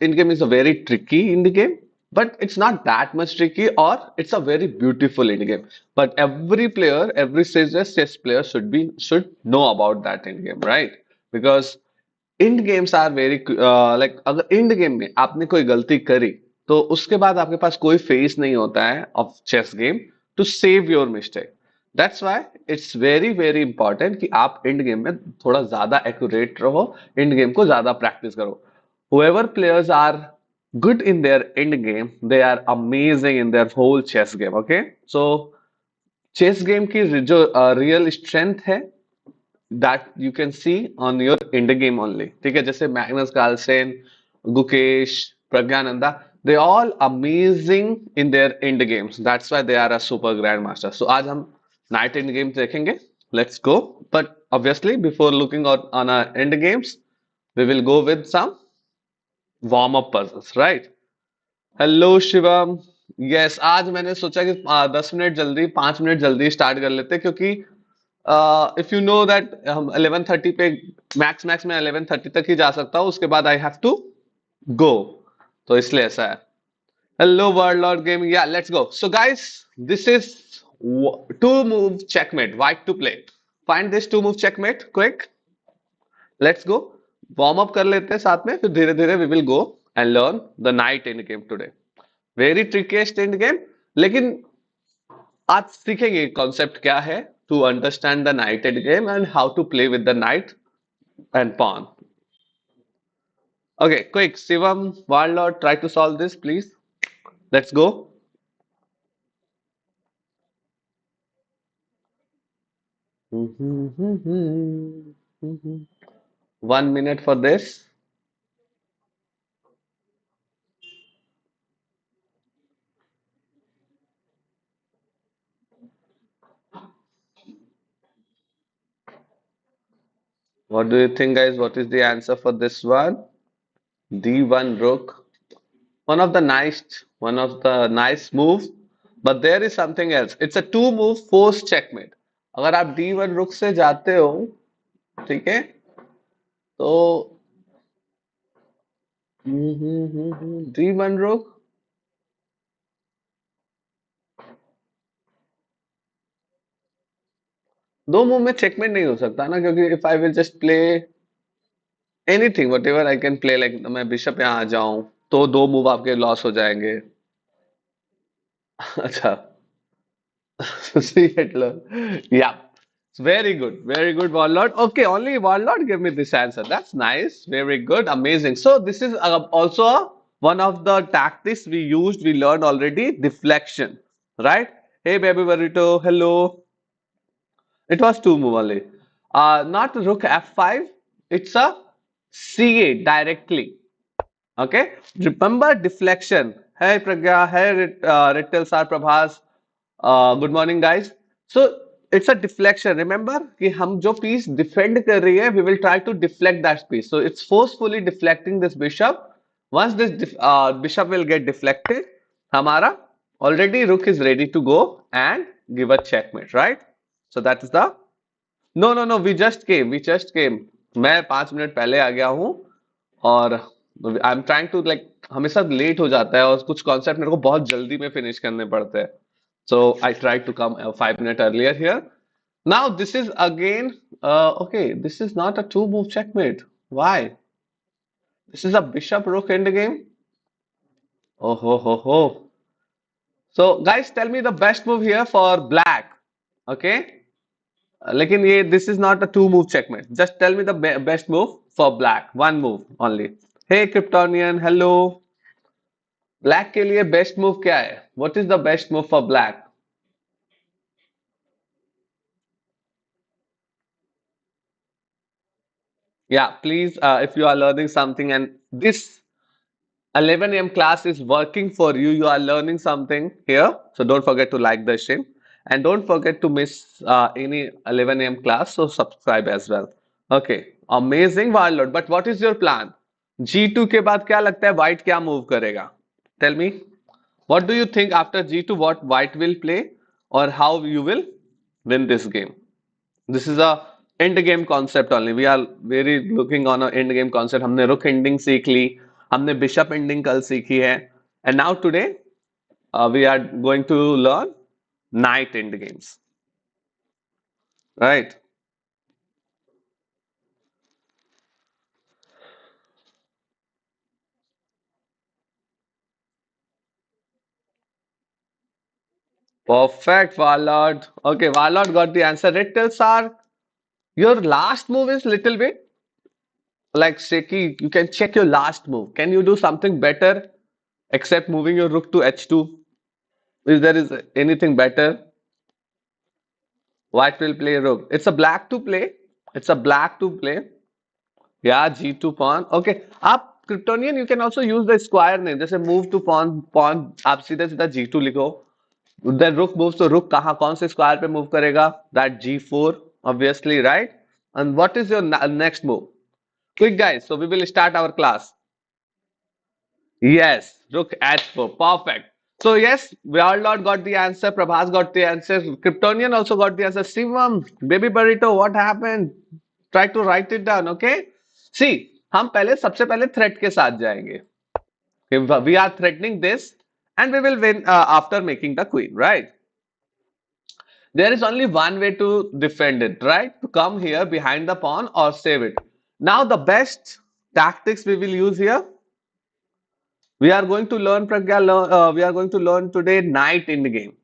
end game is a very tricky end game, but it's not that much tricky, or it's a very beautiful end game. But every player, every serious chess player should know about that end game, right? Because end games are very like अगर end game में आपने कोई गलती करी तो उसके बाद आपके पास कोई फेस नहीं होता है of chess game to save your mistake. That's why it's very very important कि आप इंड गेम में थोड़ा ज्यादा एक्यूरेट रहो, इंड गेम को ज्यादा प्रैक्टिस करो. whoever players are good in their end game, they are amazing in their whole chess game. Okay, so chess game की जो रियल स्ट्रेंथ है that you can see on your end game only. ठीक है, जैसे Magnus Carlsen, Gukesh, Praggnanandhaa, they all amazing in their end games. That's why they are a super grandmaster. So आज हम night end games देखेंगे. Let's go. But obviously before looking on our end games, we will go with some warm up puzzles, right? Hello Shivam. Yes, आज मैंने सोचा कि 10 minute जल्दी, 5 minute जल्दी start कर लेते हैं, क्योंकि इफ यू नो दैट हम 11:30 पे मैक्स मैक्स में 11:30 तक ही जा सकता हूँ, उसके बाद आई हैव टू गो. तो इसलिए ऐसा है. हेलो वर्ल्ड लॉर्ड गेम, या let's go. So guys, this is two move checkmate, white to play. Find this two move checkmate quick. Let's go. Warm up कर लेते हैं साथ में, फिर धीरे धीरे we will go and learn the knight end game today. Very trickiest end game, लेकिन आज सीखेंगे कॉन्सेप्ट क्या है to understand the knight end game and how to play with the knight and pawn. Okay, quick, Shivam, Warlord, try to solve this, please. Let's go. 1 minute for this. What do you think, guys? What is the answer for this one? D1 rook. One of the nice move, but there is something else. It's a two move forced checkmate. अगर आप D1 रुक से जाते हो, ठीक है, तो D1 रुक, दो मूव में चेकमेट नहीं हो सकता ना, क्योंकि if I will just play anything what ever I can play, like मैं बिशप यहाँ आ जाऊं तो दो मूव आपके लॉस हो जाएंगे. अच्छा. See Hitler. Yeah. Very good, Warlord. Okay, only Warlord give me this answer. That's nice. Very good. Amazing. So this is also one of the tactics we used. We learned already deflection, right? Hey, baby burrito. Hello. It was two move only. Not rook f5. It's a c8 directly. Okay. Remember deflection. Hey, Pragya. Hey, Rittel Sar Prabhas. Good morning guys. So it's a deflection. Remember कि हम जो piece defend कर रही है, we will try to deflect that piece. So it's forcefully deflecting this bishop. Once this bishop will get deflected, हमारा already rook is ready to go and give a checkmate, right? So that is the no no no we just came. मैं 5 minute पहले आ गया हूं, और I am trying to like, हमेशा late हो जाता है और कुछ कॉन्सेप्ट मेरे को बहुत जल्दी में फिनिश करने पड़ते हैं. So I tried to come 5 minutes earlier here. Now this is again, okay, this is not a two move checkmate. Why? This is a bishop rook end game. Oh ho ho ho. So guys, tell me the best move here for black. Okay. लेकिन ये this is not a two move checkmate. Just tell me the best move for black. One move only. Hey Kryptonian, hello. Black के लिए best move क्या है? What is the best move for black? Yeah, please, if you are learning something and this 11 a.m. class is working for you, you are learning something here. So don't forget to like the stream and don't forget to miss any 11 a.m. class. So subscribe as well. Okay, amazing warlord. But what is your plan? G2 के बाद क्या लगता है white क्या move करेगा? Tell me. What do you think after G2 what white will play or how you will win this game? This is a end game concept only. We are very looking on a end game concept. हमने रुक ending सीख ली, हमने bishop ending कल सीखी है, and now today we are going to learn knight end games, right? Perfect, Warlord. Okay, Warlord got the answer. Red tells are your last move is little bit like shaky. You can check your last move. Can you do something better except moving your rook to h2? Is there is anything better? White will play rook. It's a black to play. It's a black to play. Yeah, g2 pawn. Okay. आप Kryptonian you can also use the square name. जैसे move to pawn आप सीधा सीधा g2 लिखो. Then rook moves तो rook कहाँ कौन से square पे move करेगा? That g4 obviously, right? And what is your next move? Quick guys, so we will start our class. Yes, rook h4. Perfect. So yes, we all not got the answer. Prabhas got the answer. Kryptonian also got the answer. Shivam, baby burrito, what happened? Try to write it down, okay? See, हम पहले सबसे पहले threat के साथ जाएंगे. We are threatening this, and we will win after making the queen, right? There is only one way to defend it, right? To come here behind the pawn or save it. Now the best tactics we will use here. We are going to learn Pragya. We are going to learn today knight in the game.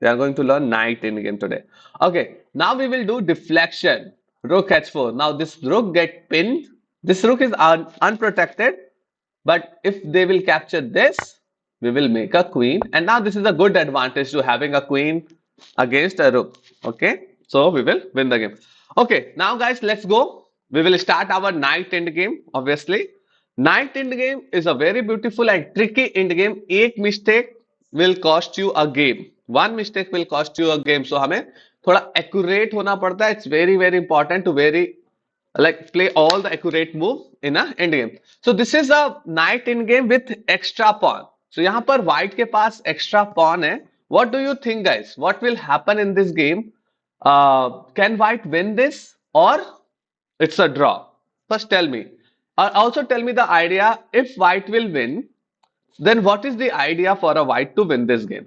We are going to learn knight in the game today. Okay. Now we will do deflection. Rook h4. Now this rook get pinned. This rook is unprotected. But if they will capture this, we will make a queen. And now this is a good advantage to having a queen against a rook. Okay. So we will win the game. Okay. Now guys, let's go. We will start our knight end game, obviously. Knight end game is a very beautiful and tricky end game. एक mistake will cost you a game. One mistake will cost you a game. So हमें थोड़ा accurate होना पड़ता है. It's very very important to very like play all the accurate move in a end game. So this is a knight in game with extra pawn. So यहाँ पर white के पास extra pawn है. What do you think guys? What will happen in this game? Can white win this or it's a draw? First tell me. Also tell me the idea. If white will win, then what is the idea for a white to win this game?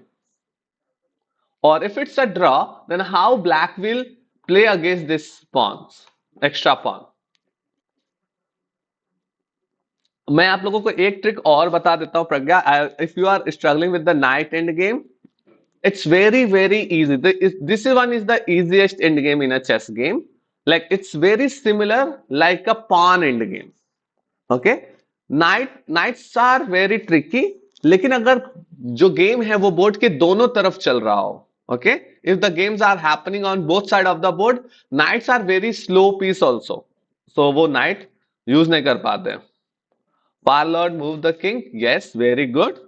Or if it's a draw, then how black will play against this pawns, extra pawn? मैं आप लोगों को एक trick और बता देता हूं Pragya. If you are struggling with the knight end game, it's very easy. This one is the easiest end game in a chess game. Like it's very similar like a pawn end game. Okay. Knights are very tricky. लेकिन अगर जो game है वो board के दोनों तरफ चल रहा हो, okay, if the games are happening on both side of the board, knights are very slow piece also. So वो knight यूज नहीं कर पाते. Warlord move the king. Yes, very good.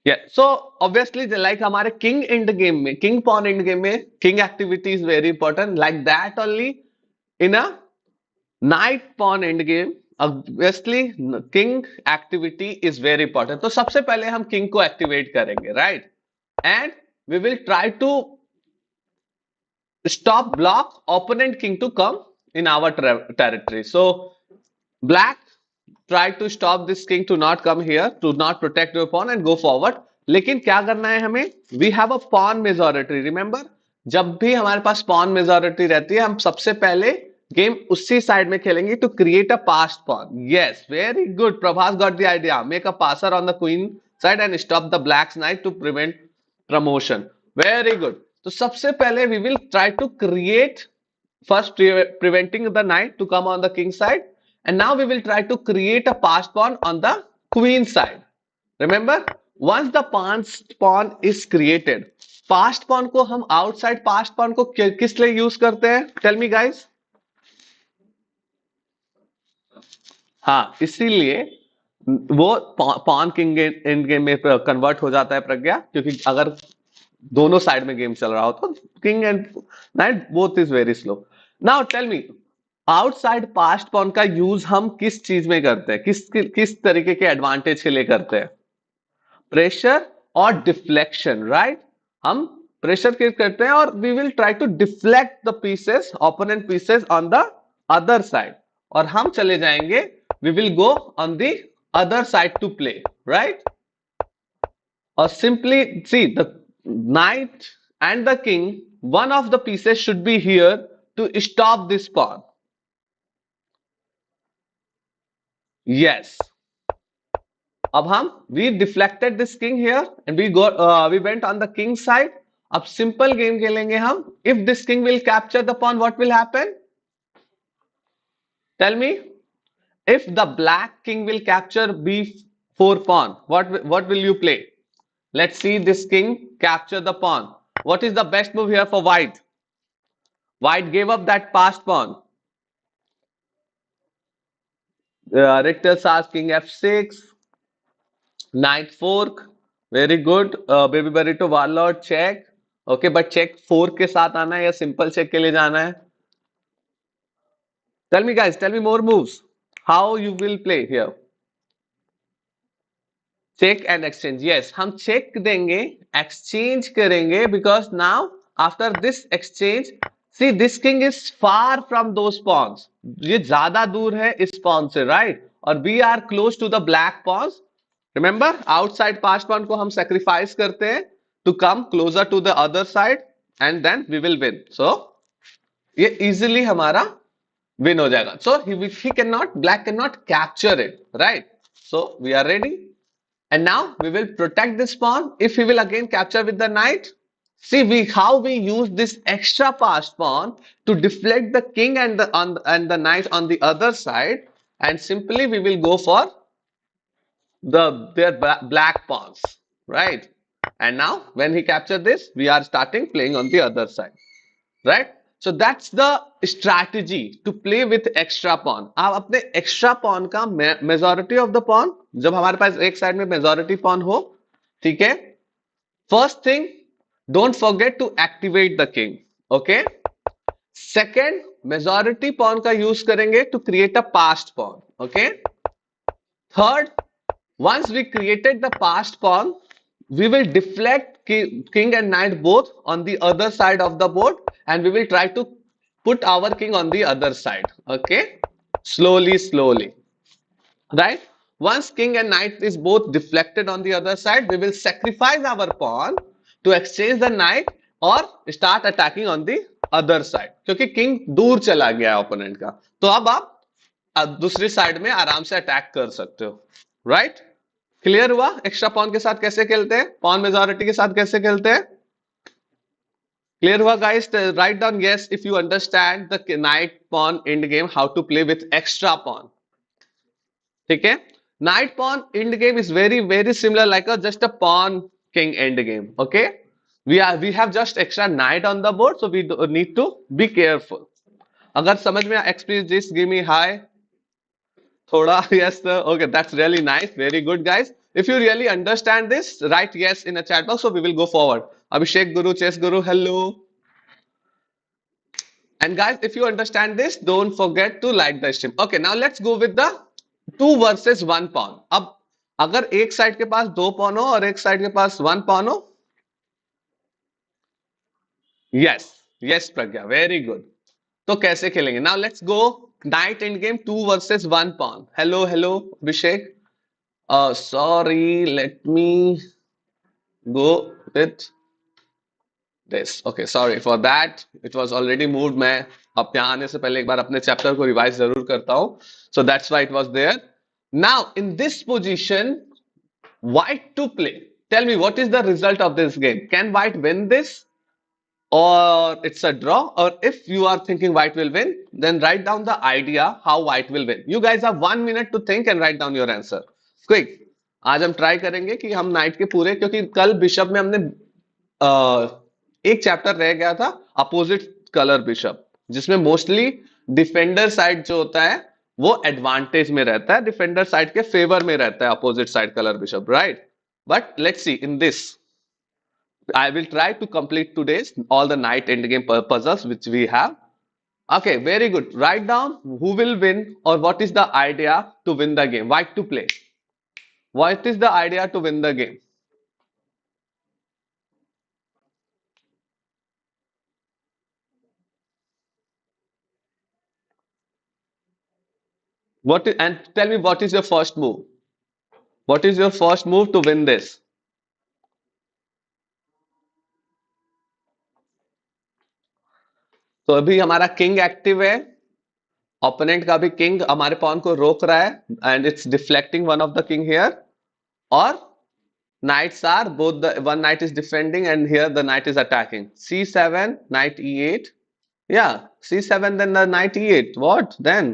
Yeah. So obviously, like हमारे king end game में, king pawn end game में, king activity is very important. Like that only in a knight pawn end game, obviously king activity is very important. तो सबसे पहले हम king को activate करेंगे, right? And we will try to stop block opponent king to come in our territory. So black try to stop this king to not come here, to not protect your pawn and go forward. लेकिन क्या करना है हमें? We have a pawn majority. Remember, जब भी हमारे पास pawn majority रहती है, हम सबसे पहले गेम उसी साइड में खेलेंगे to create a passed pawn. Yes, very good. Prabhas got the idea. Make a passer on the queen side and stop the black's knight to prevent promotion. Very good. तो सबसे पहले we will try to create first preventing the knight to come on the king side, and now we will try to create a passed pawn on the queen side. Remember, once the passed pawn is created, passed pawn को हम outside passed pawn को किस लिए use करते हैं? Tell me guys. हाँ, इसीलिए वो pawn king एंड गेम में कन्वर्ट हो जाता है प्रज्ञा, क्योंकि अगर दोनों साइड में गेम चल रहा हो तो king and knight both is very slow. Now tell me, outside passed pawn का यूज हम किस चीज में करते हैं, किस तरीके के एडवांटेज के लिए करते हैं? प्रेशर और डिफ्लेक्शन, राइट? हम प्रेशर क्रिएट करते हैं और we will try to deflect the pieces, opponent pieces on the other side, और हम चले जाएंगे we will go on the other side to play, right? Or simply see the knight and the king, one of the pieces should be here to stop this pawn. Yes. अब हम we deflected this king here and we went on the king side. अब simple game खेलेंगे हम. If this king will capture the pawn, what will happen? Tell me. If the black king will capture b4 pawn, what will you play? Let's see this king capture the pawn. What is the best move here for white? White gave up that passed pawn. Richter's asking f6, knight fork. Very good. Baby burrito warlord check. Okay, but check 4 के साथ आना है या simple check के लिए जाना है? Tell me guys, tell me more moves. How you will play here? Check and exchange yes हम चेक देंगे एक्सचेंज करेंगे because now after this exchange see this king is far from those pawns ये ज्यादा दूर है इस pawn से right और we are close to the black pawns remember outside passed pawn को हम सेक्रीफाइस करते हैं to come closer to the other side and then we will win so ये इजिली हमारा विन हो जाएगा सो he can not black can not capture it right so we are ready. And now we will protect this pawn. If he will again capture with the knight, see how we use this extra passed pawn to deflect the king and the knight on the other side, and simply we will go for their black pawns, right? And now when he capture this, we are starting playing on the other side, right? So that's the strategy to play with extra pawn. आप अपने extra pawn का majority of the pawn जब हमारे पास एक side में majority pawn हो, ठीक है? First thing, don't forget to activate the king, okay? Second, majority pawn का use करेंगे to create a passed pawn, okay? Third, once we created the passed pawn, we will deflect king and knight both on the other side of the board and we will try to put our king on the other side. Okay? Slowly, slowly. Right? Once king and knight is both deflected on the other side, we will sacrifice our pawn to exchange the knight or start attacking on the other side. क्योंकि king दूर चला गया opponent का. तो अब आप दूसरी side में आराम से अटैक कर सकते हो. राइट क्लियर हुआ एक्स्ट्रा पॉन के साथ कैसे खेलते हैं पॉन मेजॉरिटी के साथ कैसे खेलते हैं क्लियर हुआ guys right down yes if you understand the knight pawn end game how to play with extra pawn ठीक है knight pawn end game is very very similar like just a pawn king end game okay we have just extra knight on the board so we need to be careful अगर समझ में experience this give me high Thoda, yes, sir. Okay, that's really nice. Very good, guys. If you really understand this, write yes in a chat box so we will go forward. Abhishek Guru, Chess Guru, hello. And guys, if you understand this, don't forget to like the stream. Okay, now let's go with the 2 versus 1 pawn. अब अगर एक side के पास 2 pawn हो और एक side के पास 1 pawn हो yes yes प्रज्ञा very good तो कैसे खेलेंगे now let's go knight end game 2 versus 1 pawn hello Abhishek sorry let me go with this okay sorry for that it was already moved मैं अब यहाँ आने से पहले एक बार अपने चैप्टर को रिवाइज जरूर करता हूँ so that's why it was there now in this position white to play tell me what is the result of this game can white win this or it's a draw or if you are thinking white will win then write down the idea how white will win you guys have 1 minute to think and write down your answer quick आज हम try करेंगे कि हम night के पूरे क्योंकि कल bishop में हमने एक चैप्टर रह गया था अपोजिट कलर बिशप जिसमें मोस्टली डिफेंडर साइड जो होता है वो एडवांटेज में रहता है डिफेंडर साइड के फेवर में रहता है opposite side colour bishop right but let's see in this I will try to complete today's all the night endgame puzzles which we have. Okay, very good. Write down who will win or what is the idea to win the game. White to play. What is the idea to win the game? And tell me, what is your first move? What is your first move to win this? तो अभी हमारा king active है, opponent का भी king हमारे pawn को रोक रहा है and it's deflecting one of the king here, और knights are both, the one knight is defending and here the knight is attacking. C7, knight E8. Yeah, C7, then the knight E8. What then?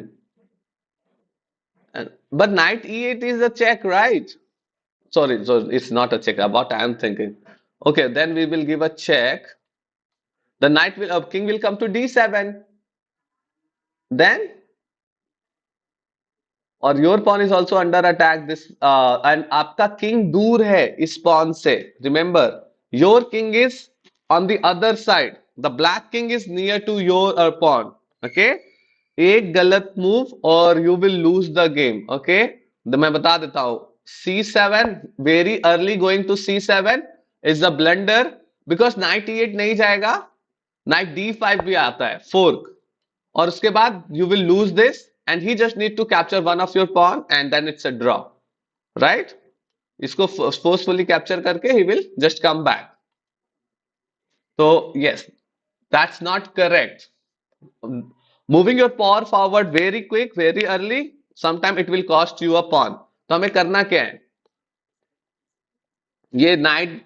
But knight E8 is a check, right? Sorry, so it's not a check. What I am thinking. Okay, then we will give a check. The knight will, king will come to D7. Then, और your pawn is also under attack this, and आपका king दूर है इस pawn से, remember your king is on the other side, the black king is near to your pawn, okay. एक गलत move और you will lose the game, okay. मैं बता देता हूं, C7 very early going to C7 is the blunder, because knight E8 नहीं जाएगा, night D5 भी आता है फोर्क, और उसके बाद you will lose this and he just need to capture one of your pawn and then it's a draw, right. इसको forcefully capture करके he will just come back. तो yes, that's not correct. Moving your power forward very quick very early, sometime it will cost you a pawn. तो हमें करना क्या है, ये night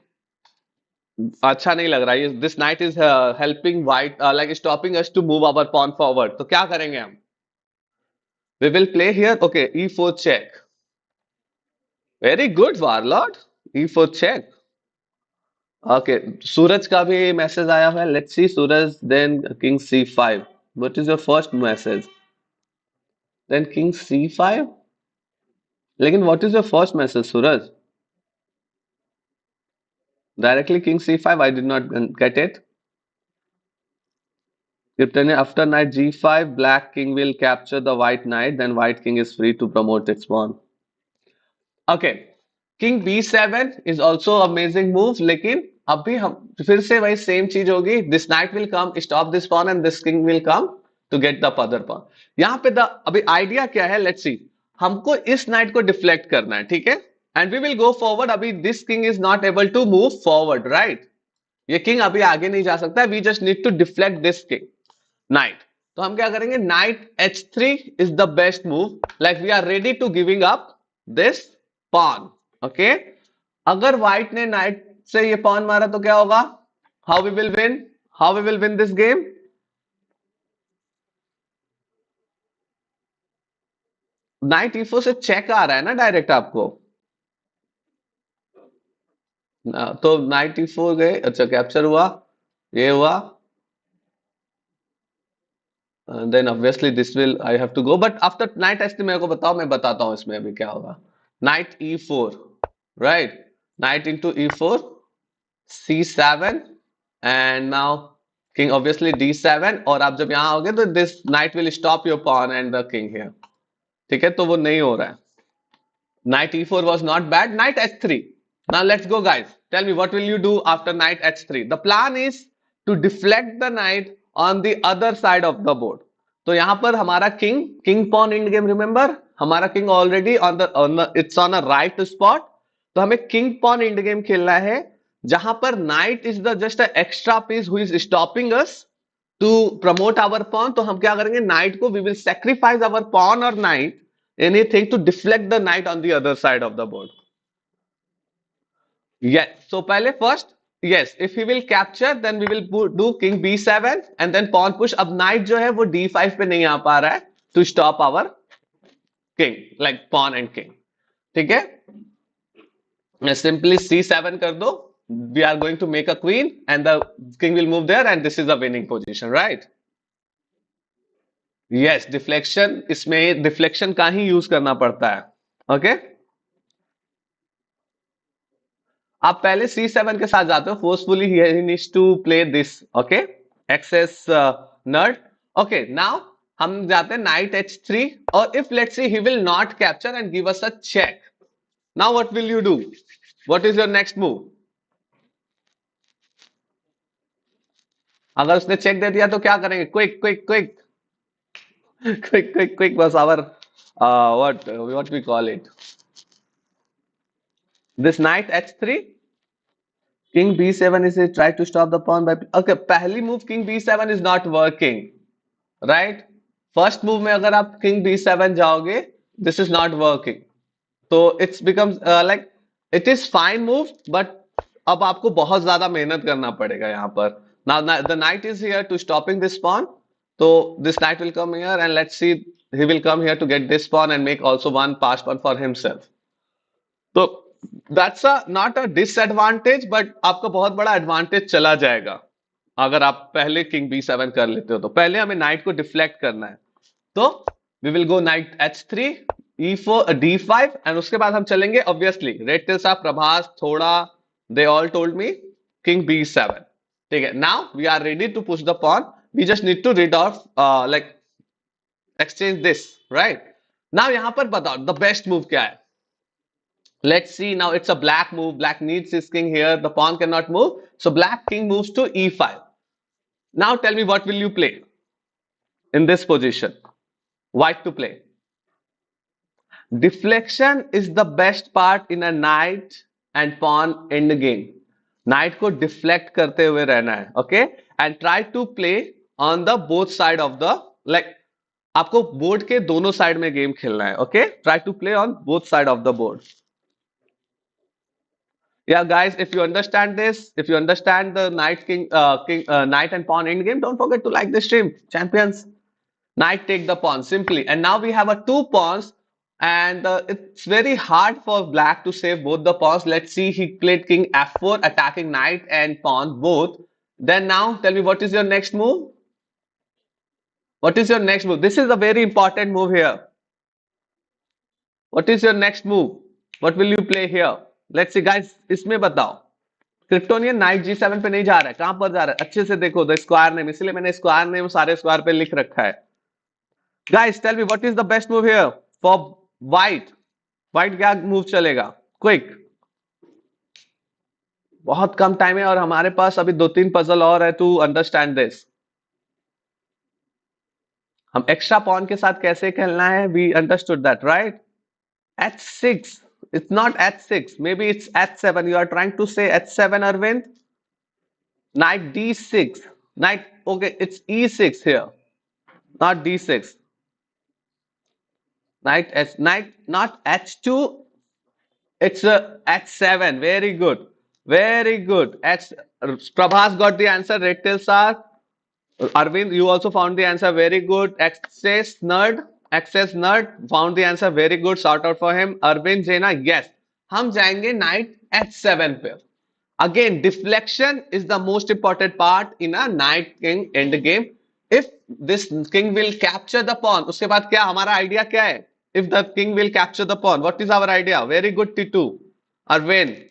अच्छा नहीं लग रहा है, this knight is helping white, like stopping us to move our pawn forward. तो क्या करेंगे हम, we will play here, okay, E4 check. Very good, warlord. E4 check. Okay, सूरज का भी मैसेज आया हुआ है, let's see Suraj, then king C5. What is your first message? Then king C5. लेकिन what is your first message, Suraj? Directly king C5, I did not get it. After knight G5, black king will capture the white knight, then white king is free to promote its pawn. Okay, king B7 is also amazing move, लेकिन अभी हम फिर से वही same चीज होगी, this knight will come stop this pawn and this king will come to get the other pawn. यहाँ पे द अभी आइडिया क्या है, लेट्स सी, हमको इस नाइट को डिफ्लेक्ट करना है, ठीक है, and we will go forward. अभी this king is not able to move forward, right, ये किंग अभी आगे नहीं जा सकता, we just need to deflect this king knight. तो हम क्या करेंगे, knight H3 is the best move, like we are ready to giving up this pawn, okay. अगर व्हाइट ने नाइट से ये पॉन मारा तो क्या होगा, how we will win, how we will win this game. Knight E4 से check आ रहा है ना डायरेक्ट आपको, तो नाइट E4 गए, अच्छा कैप्चर हुआ, ये हुआ, then obviously this will I have to go, but after knight ST मेरे को बताओ, मैं बताता हूं इसमें अभी क्या होगा। Knight E4, right, knight into E4, C7, and now king obviously D7, और आप जब यहां आओगे तो this knight will stop your pawn and the king here, ठीक है, तो वो नहीं हो रहा है। Knight E4 was not bad. Knight H3. Now let's go, guys. Tell me, what will you do after knight H3? The plan is to deflect the knight on the other side of the board. तो यहां पर हमारा king pawn end game, remember, हमारा king already on the it's on a right spot. तो हमें king pawn end game खेलना है, जहां पर knight is the just a extra piece who is stopping us to promote our pawn. तो हम क्या करेंगे, knight को we will sacrifice our pawn or knight, anything to deflect the knight on the other side of the board. Yes, so पहले first, yes, if he will capture then we will do king B7 and then pawn push. अब knight जो है वो D5 पे नहीं आ पा रहा है to stop our king, like pawn and king, ठीक है, simply C7 कर दो, we are going to make a queen and the king will move there and this is a winning position, right? Yes, deflection, इसमें deflection का ही use करना पड़ता है, okay. आप पहले C7 के साथ जाते हो, forcefully he needs to play this, okay, access nerd, okay. Now हम जाते हैं नाइट H3, और if let's see he will not capture and give us a check, now what will you do, what is your next move. अगर उसने check दे दिया तो क्या करेंगे, quick quick quick quick quick quick, बस our what we call it? This knight h3, king b7 is it try to stop the pawn by okay पहली move king b7 is not working right. First move में अगर आप king b7 जाओगे this is not working. तो it's becomes like it is fine move but अब आपको बहुत ज्यादा मेहनत करना पड़ेगा यहाँ पर. Now the knight is here to stopping this pawn. तो this knight will come here and let's see he will come here to get this pawn and make also one pass pawn for himself. तो that's a not a disadvantage but आपका बहुत बड़ा advantage चला जाएगा अगर आप पहले king बी7 कर लेते हो. तो पहले हमें नाइट को डिफ्लेक्ट करना है. तो we will go knight h3 e4 d5 and उसके बाद हम चलेंगे obviously red tills of Prabhas थोड़ा दे all told me king b7. ठीक है. Now we are ready to push the pawn. We just need to rid of like exchange this right. Now यहां पर बताओ द बेस्ट मूव क्या है. Let's see now it's a black move. Black needs his king here. The pawn cannot move. So black king moves to e5. Now tell me what will you play in this position? White to play. Deflection is the best part in a knight and pawn end game. Knight को deflect करते हुए रहना है. Okay? And try to play on the both side of the like आपको board के दोनों side में game खेलना है. Okay? Try to play on both side of the board. Yeah, guys, if you understand this, if you understand the knight and pawn end game, don't forget to like the stream, champions. Knight take the pawn simply, and now we have a two pawns, and it's very hard for black to save both the pawns. Let's see, he played king f4, attacking knight and pawn both. Then now, tell me what is your next move? What is your next move? This is a very important move here. What is your next move? What will you play here? Let's see, guys. इसमें बताओ. Kryptonian night G seven पे नहीं जा रहा है. कहां पर जा रहा है? अच्छे से देखो द स्क्वायर नेम. इसलिए मैंने स्क्वायर नेम सारे स्क्वायर पे लिख रखा है. Guys, tell me what is the best move here for white? White क्या move चलेगा? Quick. बहुत कम टाइम है और हमारे पास अभी दो तीन पजल और है टू अंडरस्टैंड दिस. हम एक्स्ट्रा पॉन के साथ कैसे खेलना है? We understood that, right? h6. It's not h6. Maybe it's h7. You are trying to say h7, Arvind? Knight d6. Knight, okay, it's e6 here, not d6. Knight, not h2. It's a h7. Very good. Very good. Prabhas got the answer. Red tails are. Arvind, you also found the answer. Very good. Access nerd found the answer. Very good. Shout out for him. Arvind Jena, yes. हम जाएंगे knight h7 पे. Again, deflection is the most important part in a knight king end game. If this king will capture the pawn, उसके बाद क्या हमारा idea क्या है? If the king will capture the pawn, what is our idea? Very good, T2. Arvind,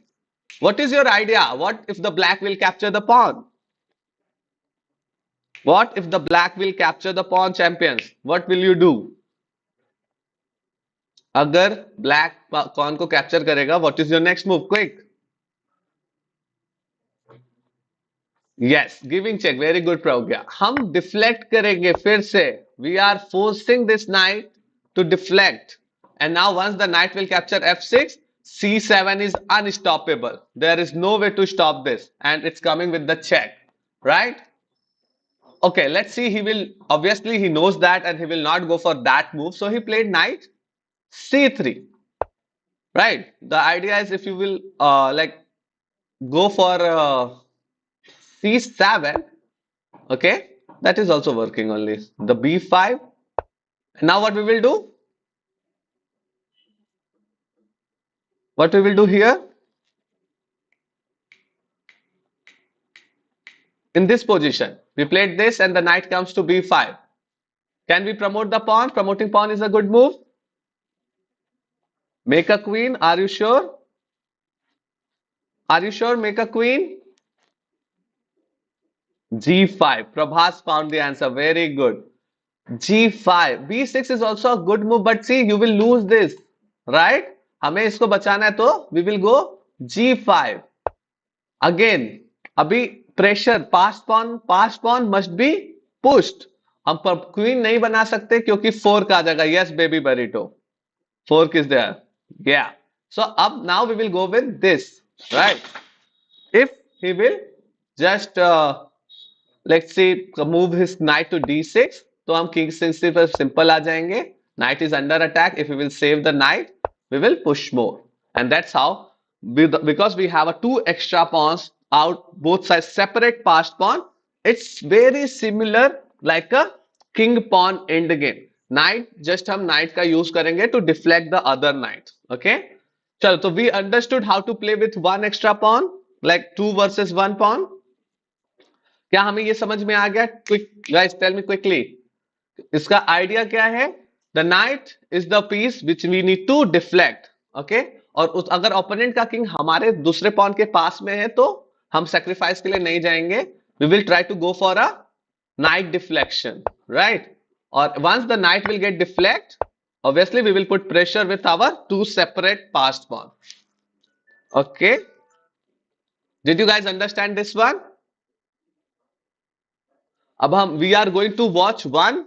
what is your idea? What if the black will capture the pawn? What if the black will capture the pawn, champions? What will you do? अगर black pawn को capture करेगा, what is your next move? Quick. Yes, giving check. Very good, Pragya. हम deflect करेंगे फिर से. We are forcing this knight to deflect. And now once the knight will capture f6, c7 is unstoppable. There is no way to stop this. And it's coming with the check. Right? Okay, let's see. He will, obviously he knows that and he will not go for that move. So he played knight c3. Right? The idea is if you will like go for c7, okay, that is also working only. The b5. Now what we will do? What we will do here? In this position, we played this and the knight comes to b5. Can we promote the pawn? Promoting pawn is a good move. Make a queen. Are you sure? Are you sure? Make a queen. g5. Prabhas found the answer. Very good. g5. b6 is also a good move, but see, you will lose this, right? हमें इसको बचाना है तो we will go g5. Again, अभी pressure, passed pawn must be pushed. हम queen नहीं बना सकते क्योंकि फोर्क आ जाएगा. Yes baby burrito, fork is there. Yeah. So up now we will go with this, right? If he will just let's say move his knight to d6, तो हम king c6 पर simple आ जाएंगे. Knight is under attack. If we will save the knight, we will push more, and that's how. Because we have a two extra pawns out both sides, separate passed pawn. It's very similar like a king pawn end game. Knight just हम knight का use करेंगे to deflect the other knight. Okay. चलो तो we understood how to play with one extra pawn, like two versus one pawn. क्या हमें ये समझ में आ गया? Quick guys tell me quickly. इसका आइडिया क्या है? The knight is the piece which we need to deflect. Okay. और अगर ओपोनेंट का किंग हमारे दूसरे पॉन के पास में है तो हम सेक्रीफाइस के लिए नहीं जाएंगे. We will try to go for a knight deflection, right? और once the knight will get deflect, obviously we will put pressure with our two separate passed pawn. Okay, did you guys understand this one? अब हम we are going to watch one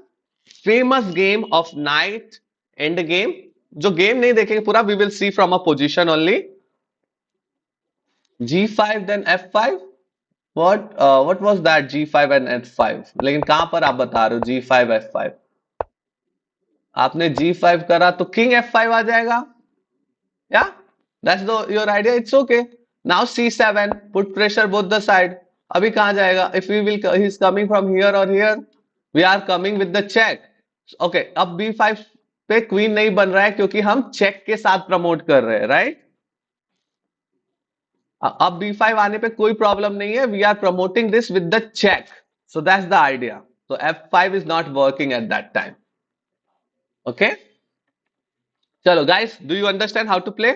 famous game of knight end game. जो game नहीं देखेंगे पूरा, we will see from a position only. G5 then F5. what was that G5 and F5? लेकिन कहां पर आप बता रहे हो G5 F5? आपने G5 करा तो किंग F5 आ जाएगा. Yeah, that's your idea. It's okay. Now C7, put pressure both the side. अभी कहां जाएगा? If we will, he's coming from here or here. We are coming with the check. Okay, अब B5 पे queen नहीं बन रहा है क्योंकि हम चेक के साथ प्रमोट कर रहे हैं, राइट? अब B5 आने पे कोई प्रॉब्लम नहीं है. We are promoting this with the check. So that's the idea. So F5 is not working at that time. Okay? चलो guys, do you understand how to play?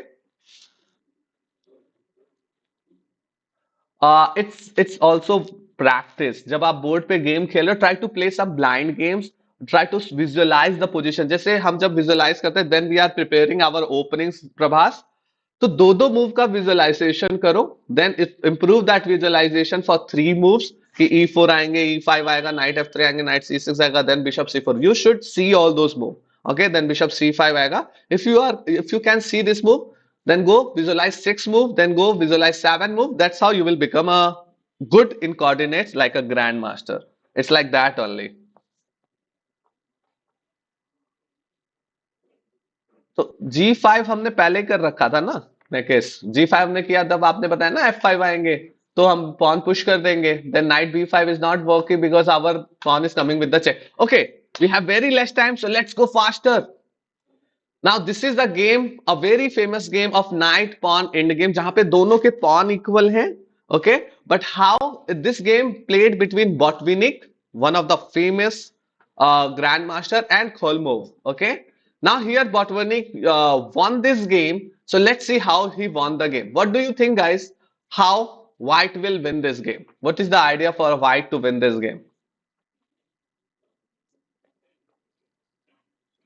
It's also practice. जब आप board पे game Khelo, try to play some blind games. Try to visualize the position. जैसे हम जब visualize करते हैं, then we are preparing our openings, Prabhas. तो दो दो मूव का विजुअलाइजेशन करो. Then improve that visualisation for three moves. कि E4 आएंगे, E5 आएगा, नाइट F3 आएंगे, नाइट C6 आएगा, then bishop C4. You should see all those move. Okay, then bishop C5 आएगा. If you can see this move, then go visualize 6 move, then go visualize 7 move. That's how you will become a good in coordinates like a grandmaster. It's like that only. तो G5 हमने पहले कर रखा था ना. मैं case G5 ने किया, तब आपने बताया ना F5 आएंगे तो हम pawn push कर देंगे. Then knight B5 is not working because our pawn is coming with the check. Okay, we have very less time, so let's go faster. Now this is the game, a very famous game of knight pawn end game, जहां पे दोनों के pawn equal हैं. Okay, but how this game played between Botvinnik, one of the famous grandmaster, and Kholmov. Okay, now here Botvinnik won this game, so let's see how he won the game. What do you think, guys? How white will win this game? What is the idea for white to win this game?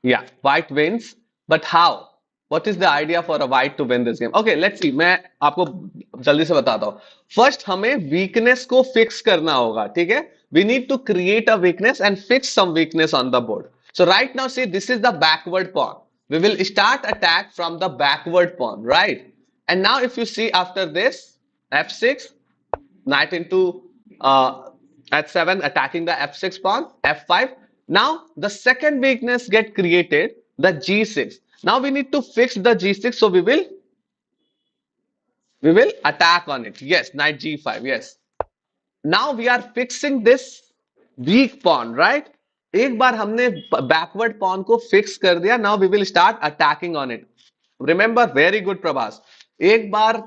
Yeah, white wins, but how? What is the idea for a white to win this game? Okay, let's see. मैं आपको जल्दी से बताता हूँ. First हमें weakness को fix करना होगा, ठीक है? We need to create a weakness and fix some weakness on the board. So right now, see, this is the backward pawn. We will start attack from the backward pawn, right? And now if you see after this, F6, knight into H7, attacking the F6 pawn, F5. Now the second weakness get created, the G6. Now we need to fix the G6, so we will attack on it. Yes, knight G5. Yes. Now we are fixing this weak pawn, right? एक बार हमने backward pawn को fix कर दिया. Now we will start attacking on it. Remember, very good Prabhas. एक बार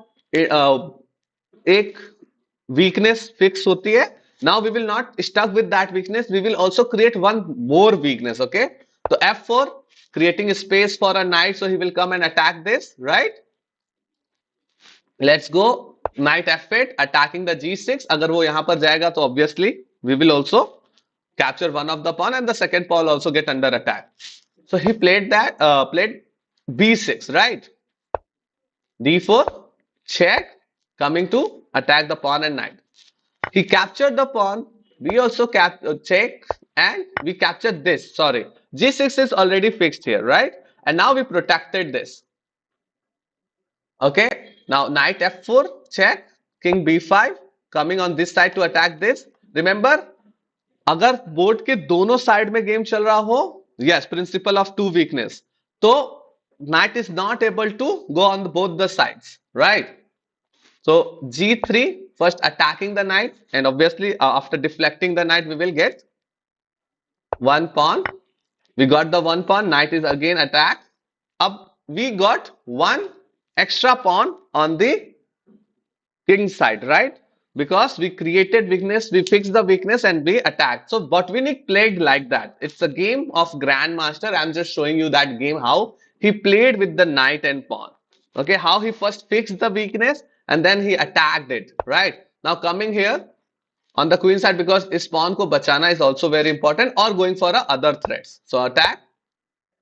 एक weakness fix होती है. Now we will not stuck with that weakness. We will also create one more weakness. Okay. So F4, creating a space for a knight, so he will come and attack this, right? Let's go. Knight F8, attacking the G6. अगर वो यहाँ पर जाएगा तो obviously we will also capture one of the pawn and the second pawn also get under attack. So he played that, played B6, right? D4, check, coming to attack the pawn and knight. He captured the pawn. We also check, and we captured this. Sorry, g6 is already fixed here, right? And now we protected this. Okay, now knight f4, check, king b5, coming on this side to attack this. Remember, अगर board के दोनों side में game चल रहा हो, yes, principle of two weakness, तो knight is not able to go on both the sides, right? So g3, first attacking the knight, and obviously after deflecting the knight, we will get one pawn. We got the one pawn, knight is again attacked. Up we got one extra pawn on the king side, right? Because we created weakness, we fixed the weakness and we attacked. So Botvinnik played like that. It's a game of Grandmaster. I'm just showing you that game, how he played with the knight and pawn. Okay, how he first fixed the weakness and then he attacked it, right? Now coming here on the queen side, because is pawn ko bachana is also very important, or going for other threats. So attack.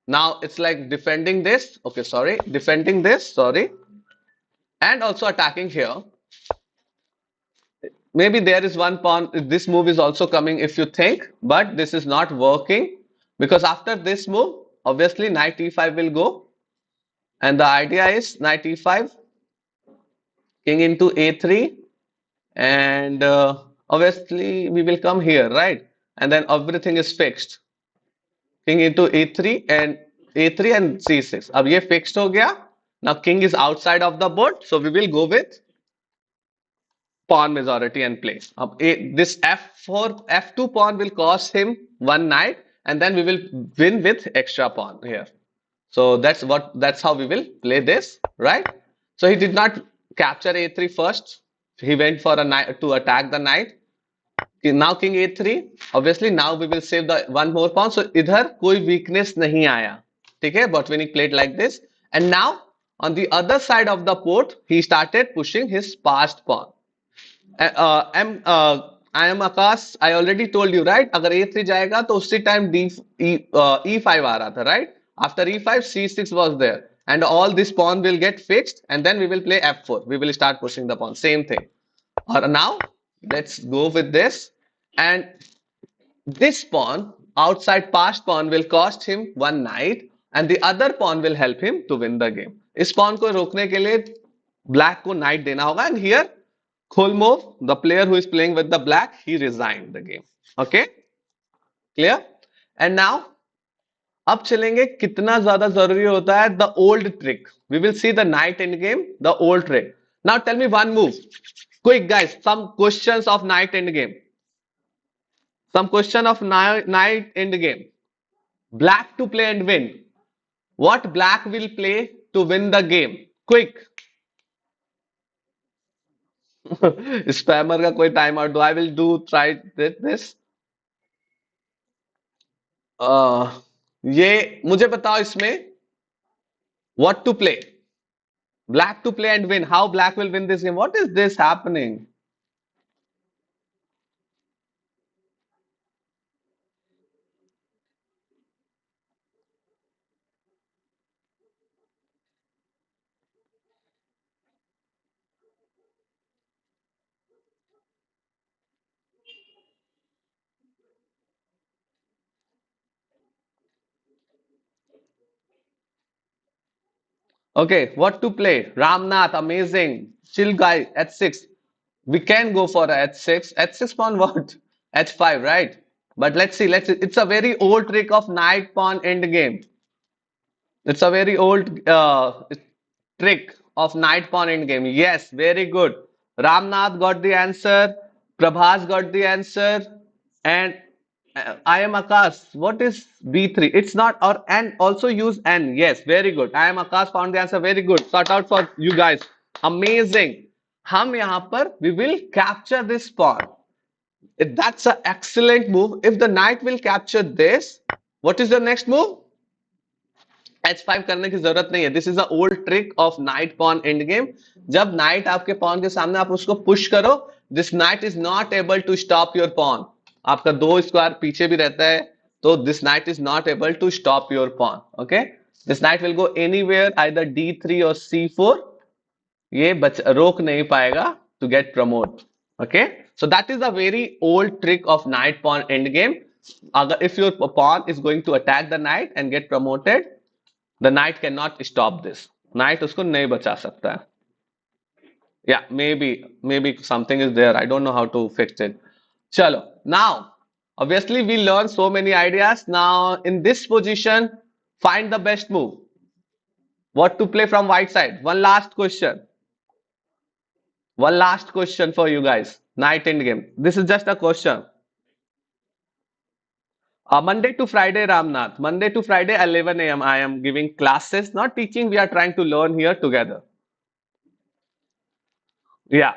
Now it's like defending this. Okay, sorry, defending this, sorry, and also attacking here. Maybe there is one pawn. This move is also coming if you think, but this is not working because after this move, obviously knight e5 will go, and the idea is knight e5, king into a3, and obviously we will come here, right? And then everything is fixed. King into a3 and c6. अब ये fixed हो गया. Now king is outside of the board, so we will go with pawn majority and play. This f4, f2 pawn will cost him one knight, and then we will win with extra pawn here. So that's how we will play this, right? So he did not capture a3 first. He went for a knight to attack the knight. Now king a3. Obviously now we will save the one more pawn. So इधर कोई weakness नहीं आया. ठीक है? Botvinnik played like this, and now on the other side of the port, he started pushing his passed pawn. I am Akash. I already told you, right? अगर A3 जाएगा तो उसी time E5 आ रहा था, right? After E5, C6 was there, and all this pawn will get fixed, and then we will play F4. We will start pushing the pawn. Same thing. Or now, let's go with this, and this pawn, outside passed pawn, will cost him one knight, and the other pawn will help him to win the game. इस pawn को रोकने के लिए black को knight देना होगा, and here Kolmov, the player who is playing with the black, he resigned the game. Okay, clear? And now, अब चलेंगे कितना ज्यादा जरूरी होता है the old trick. We will see the knight end game, the old trick. Now tell me one move. Quick guys, some questions of knight end game. Some question of knight end game. Black to play and win. What black will play to win the game? Quick. Spammer का कोई time out दो. I will do try this. ये मुझे बताओ इसमें what to play. Black to play and win. How black will win this game? What is this happening? Okay, what to play? Ramnath, amazing. Chill guy, h6. We can go for a h6. H6 pawn what? h5, right? But let's see. Let's see. It's a very old trick of knight pawn end game. It's a very old trick of knight pawn end game. Yes, very good. Ramnath got the answer. Prabhas got the answer. And I am Akash. What is B3? It's not, or and also use N. Yes, very good. I am Akash found the answer. Very good. Sort out for you guys. Amazing. हम यहाँ पर we will capture this pawn. That's an excellent move. If the knight will capture this, what is the next move? h5 करने की जरूरत नहीं है. This is a old trick of knight pawn end game. जब knight आपके pawn के सामने आप उसको पुश करो, this knight is not able to stop your pawn. आपका दो स्क्वायर पीछे भी रहता है, तो this knight is not able to stop your pawn. Okay, this knight will go anywhere, either d3 और c4. ये रोक नहीं पाएगा to get promote. Okay, so that is a very old trick of knight pawn end game. if your pawn is going to attack the knight and get promoted, the knight cannot stop this. Knight उसको नहीं बचा सकता है. Yeah, maybe something is there. I don't know how to fix it. Chalo. Now, obviously we learned so many ideas. Now, in this position, find the best move. What to play from white side? One last question. One last question for you guys. Night end game. This is just a question. Monday to Friday, Ramnath. Monday to Friday, 11 a.m. I am giving classes, not teaching. We are trying to learn here together. Yeah,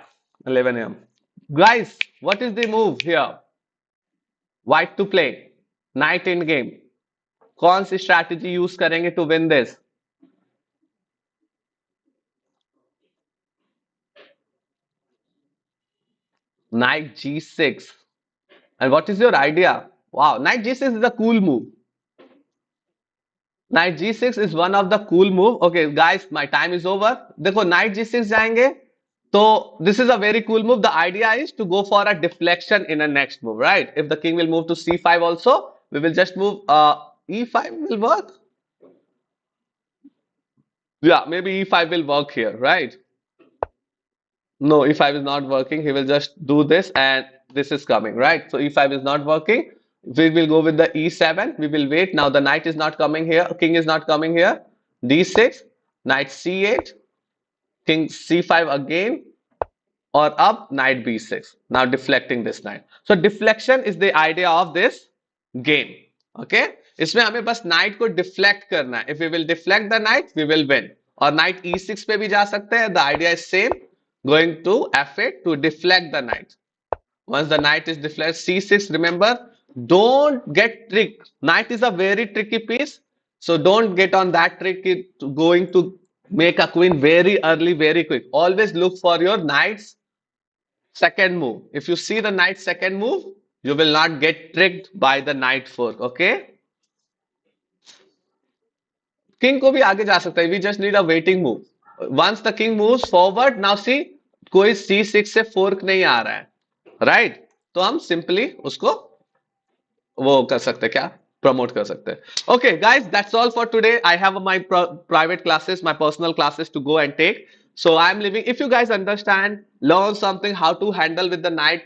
11 a.m. Guys, what is the move here? White to play. Night end game. कौन सी strategy use करेंगे to win this? Knight G6. And what is your idea? Wow, Knight G6 is a cool move. Knight G6 is one of the cool move. Okay, guys, my time is over. देखो Knight G6 जाएंगे. So this is a very cool move. The idea is to go for a deflection in a next move, right? If the king will move to C5 also, we will just move E5 will work. Yeah, maybe E5 will work here, right? No, E5 is not working. He will just do this and this is coming, right? So E5 is not working. We will go with the E7. We will wait. Now the knight is not coming here. King is not coming here. D6, knight C8, king C5 again, or up, knight B6. Now deflecting this knight. So deflection is the idea of this game. Okay? इसमें हमें बस knight को deflect करना है. If we will deflect the knight, we will win. और knight E6 पे भी जा सकते हैं. The idea is same. Going to F8 to deflect the knight. Once the knight is deflected, C6, remember, don't get tricked. Knight is a very tricky piece. So don't get on that trick going to make a queen very early, very quick. Always look for your knight's second move. If you see the knight's second move, you will not get tricked by the knight fork. Okay? King को भी आगे जा सकता है. We just need a waiting move. Once the king moves forward, now see, कोई C6 से fork नहीं आ रहा है. Right? तो हम simply उसको वो कर सकते हैं क्या प्रमोट कर सकते हैं okay guys that's all for today I have my private classes my personal classes to go and take so I am leaving if you guys understand learn something how to handle with the night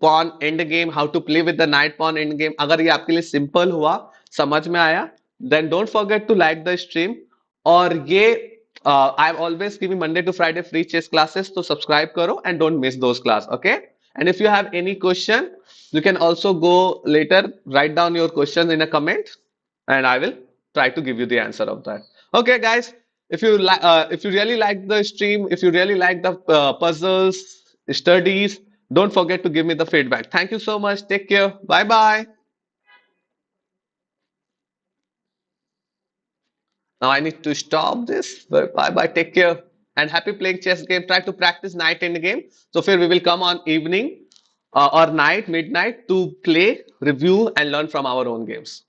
pawn end game how to play with the night pawn end game अगर ये आपके लिए simple हुआ समझ में आया then don't forget to like the stream और ये I am always giving Monday to Friday free chess classes तो subscribe करो and don't miss those class okay and if you have any question you can also go later write down your question in a comment and I will try to give you the answer of that okay guys if you really like the stream if you really like the puzzles studies don't forget to give me the feedback thank you so much take care bye bye now I need to stop this bye bye take care and happy playing chess game try to practice night in the game so फिर we will come on evening or night midnight to play review and learn from our own games